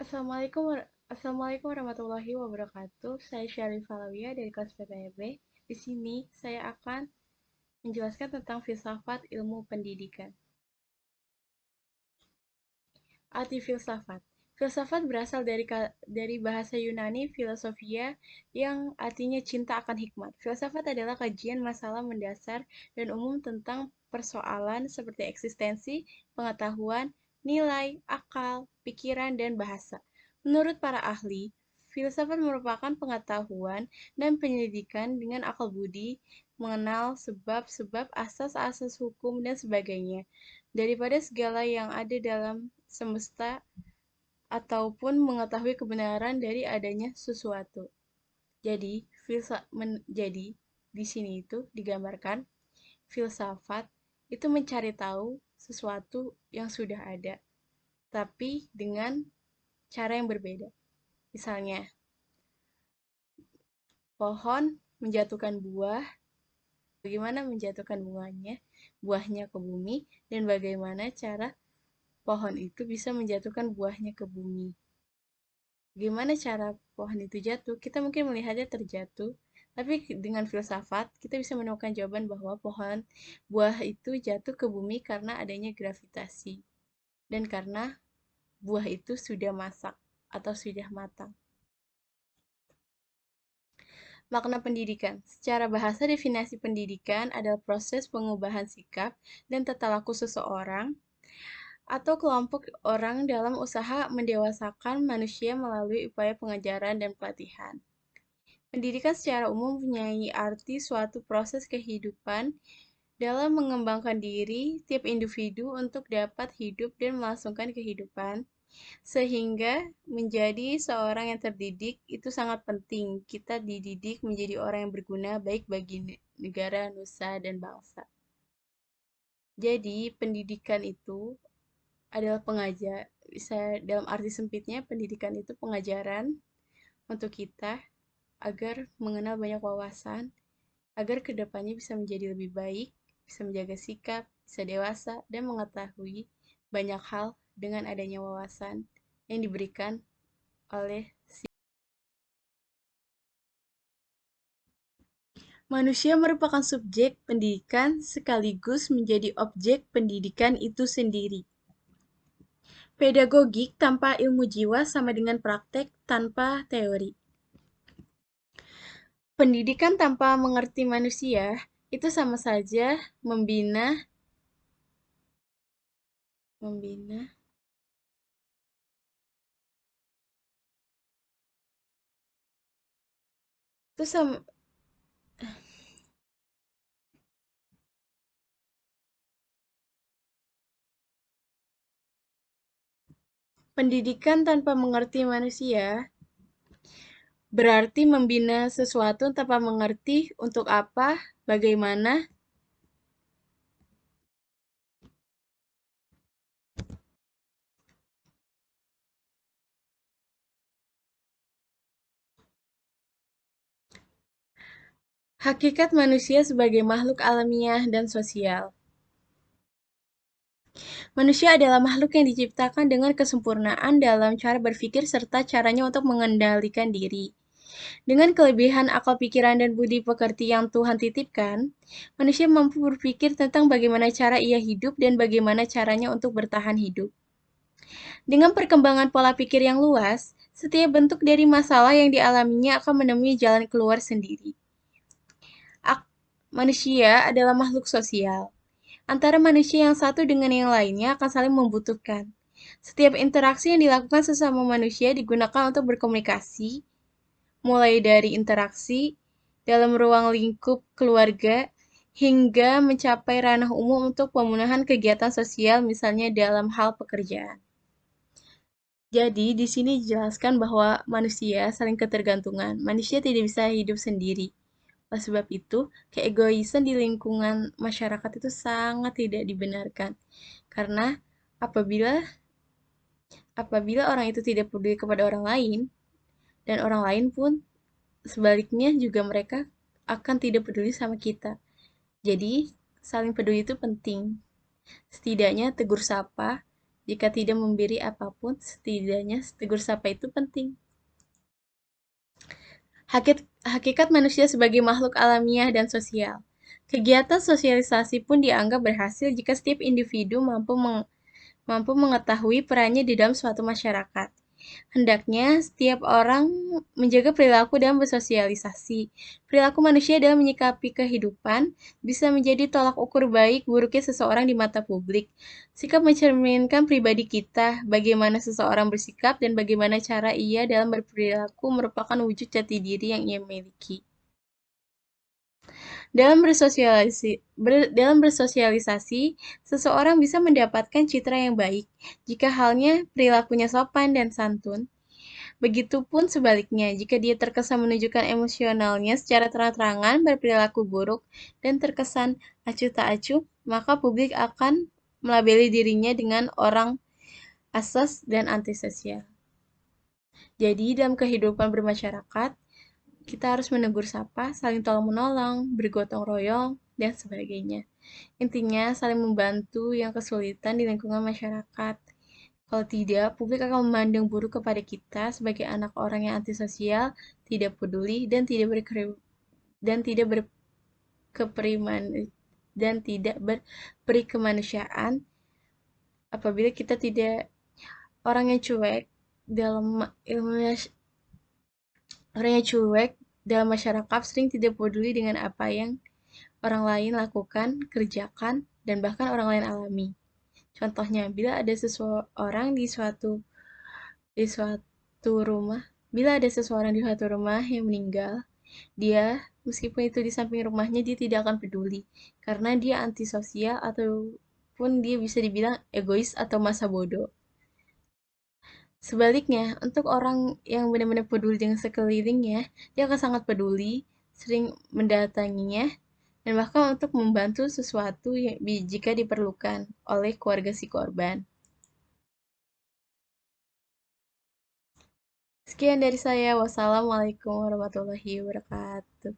Assalamualaikum warahmatullahi wabarakatuh. Saya Syarif Alawiyah dari kelas PPB. Di sini saya akan menjelaskan tentang filsafat ilmu pendidikan. Arti filsafat. Filsafat berasal dari bahasa Yunani filosofia yang artinya cinta akan hikmat. Filsafat adalah kajian masalah mendasar dan umum tentang persoalan seperti eksistensi, pengetahuan, nilai, akal, pikiran, dan bahasa. Menurut para ahli, filsafat merupakan pengetahuan dan penyelidikan dengan akal budi, mengenal sebab-sebab, asas-asas hukum, dan sebagainya daripada segala yang ada dalam semesta ataupun mengetahui kebenaran dari adanya sesuatu. Jadi di sini itu digambarkan filsafat itu mencari tahu sesuatu yang sudah ada, tapi dengan cara yang berbeda. Misalnya, pohon menjatuhkan buah, bagaimana menjatuhkan buahnya ke bumi, dan bagaimana cara pohon itu bisa menjatuhkan buahnya ke bumi. Gimana cara pohon itu jatuh? Kita mungkin melihatnya terjatuh, tapi dengan filsafat kita bisa menemukan jawaban bahwa buah itu jatuh ke bumi karena adanya gravitasi dan karena buah itu sudah masak atau sudah matang. Makna pendidikan. Secara bahasa, definisi pendidikan adalah proses pengubahan sikap dan tata laku seseorang atau kelompok orang dalam usaha mendewasakan manusia melalui upaya pengajaran dan pelatihan. Pendidikan secara umum mempunyai arti suatu proses kehidupan dalam mengembangkan diri tiap individu untuk dapat hidup dan melangsungkan kehidupan, sehingga menjadi seorang yang terdidik itu sangat penting. Kita dididik menjadi orang yang berguna baik bagi negara, nusa, dan bangsa. Jadi, pendidikan itu adalah bisa dalam arti sempitnya, pendidikan itu pengajaran untuk kita agar mengenal banyak wawasan, agar kedepannya bisa menjadi lebih baik, bisa menjaga sikap, bisa dewasa, dan mengetahui banyak hal dengan adanya wawasan yang diberikan oleh manusia merupakan subjek pendidikan sekaligus menjadi objek pendidikan itu sendiri. Pedagogik tanpa ilmu jiwa sama dengan praktek tanpa teori. Pendidikan tanpa mengerti manusia itu sama saja membina itu sama pendidikan tanpa mengerti manusia berarti membina sesuatu tanpa mengerti untuk apa, bagaimana. Hakikat manusia sebagai makhluk alamiah dan sosial. Manusia adalah makhluk yang diciptakan dengan kesempurnaan dalam cara berpikir serta caranya untuk mengendalikan diri. Dengan kelebihan akal pikiran dan budi pekerti yang Tuhan titipkan, manusia mampu berpikir tentang bagaimana cara ia hidup dan bagaimana caranya untuk bertahan hidup. Dengan perkembangan pola pikir yang luas, setiap bentuk dari masalah yang dialaminya akan menemui jalan keluar sendiri. Manusia adalah makhluk sosial. Antara manusia yang satu dengan yang lainnya akan saling membutuhkan. Setiap interaksi yang dilakukan sesama manusia digunakan untuk berkomunikasi, mulai dari interaksi dalam ruang lingkup keluarga hingga mencapai ranah umum untuk pemenuhan kegiatan sosial, misalnya dalam hal pekerjaan. Jadi, di sini dijelaskan bahwa manusia saling ketergantungan. Manusia tidak bisa hidup sendiri. Oleh sebab itu, keegoisan di lingkungan masyarakat itu sangat tidak dibenarkan. Karena apabila apabila orang itu tidak peduli kepada orang lain, dan orang lain pun sebaliknya juga mereka akan tidak peduli sama kita. Jadi, saling peduli itu penting. Setidaknya tegur sapa Jika tidak memberi apapun, setidaknya tegur sapa itu penting. Hakikat manusia sebagai makhluk alamiah dan sosial. Kegiatan sosialisasi pun dianggap berhasil jika setiap individu mampu mengetahui perannya di dalam suatu masyarakat. Hendaknya setiap orang menjaga perilaku dan bersosialisasi. Perilaku manusia dalam menyikapi kehidupan bisa menjadi tolak ukur baik buruknya seseorang di mata publik. Sikap mencerminkan pribadi kita, bagaimana seseorang bersikap dan bagaimana cara ia dalam berperilaku merupakan wujud jati diri yang ia miliki. Dalam bersosialisasi, seseorang bisa mendapatkan citra yang baik jika halnya perilakunya sopan dan santun. Begitupun sebaliknya, jika dia terkesan menunjukkan emosionalnya secara terang-terangan, berperilaku buruk, dan terkesan acuh tak acuh, maka publik akan melabeli dirinya dengan orang asas dan antisosial. Jadi, dalam kehidupan bermasyarakat, kita harus menegur sapa, saling tolong-menolong, bergotong royong, dan sebagainya. Intinya, saling membantu yang kesulitan di lingkungan masyarakat. Kalau tidak, publik akan memandang buruk kepada kita sebagai anak orang yang antisosial, tidak peduli, dan tidak berkeperiman dan tidak berperi kemanusiaan apabila kita tidak orang yang cuek dalam ilmu orang yang cuek dalam masyarakat sering tidak peduli dengan apa yang orang lain lakukan, kerjakan, dan bahkan orang lain alami. Contohnya, bila ada seseorang di suatu rumah, bila ada seseorang di suatu rumah yang meninggal, dia meskipun itu di samping rumahnya dia tidak akan peduli karena dia antisosial ataupun dia bisa dibilang egois atau masa bodoh. Sebaliknya, untuk orang yang benar-benar peduli dengan sekelilingnya, dia akan sangat peduli, sering mendatanginya, dan bahkan untuk membantu sesuatu yang jika diperlukan oleh keluarga si korban. Sekian dari saya. Wassalamualaikum warahmatullahi wabarakatuh.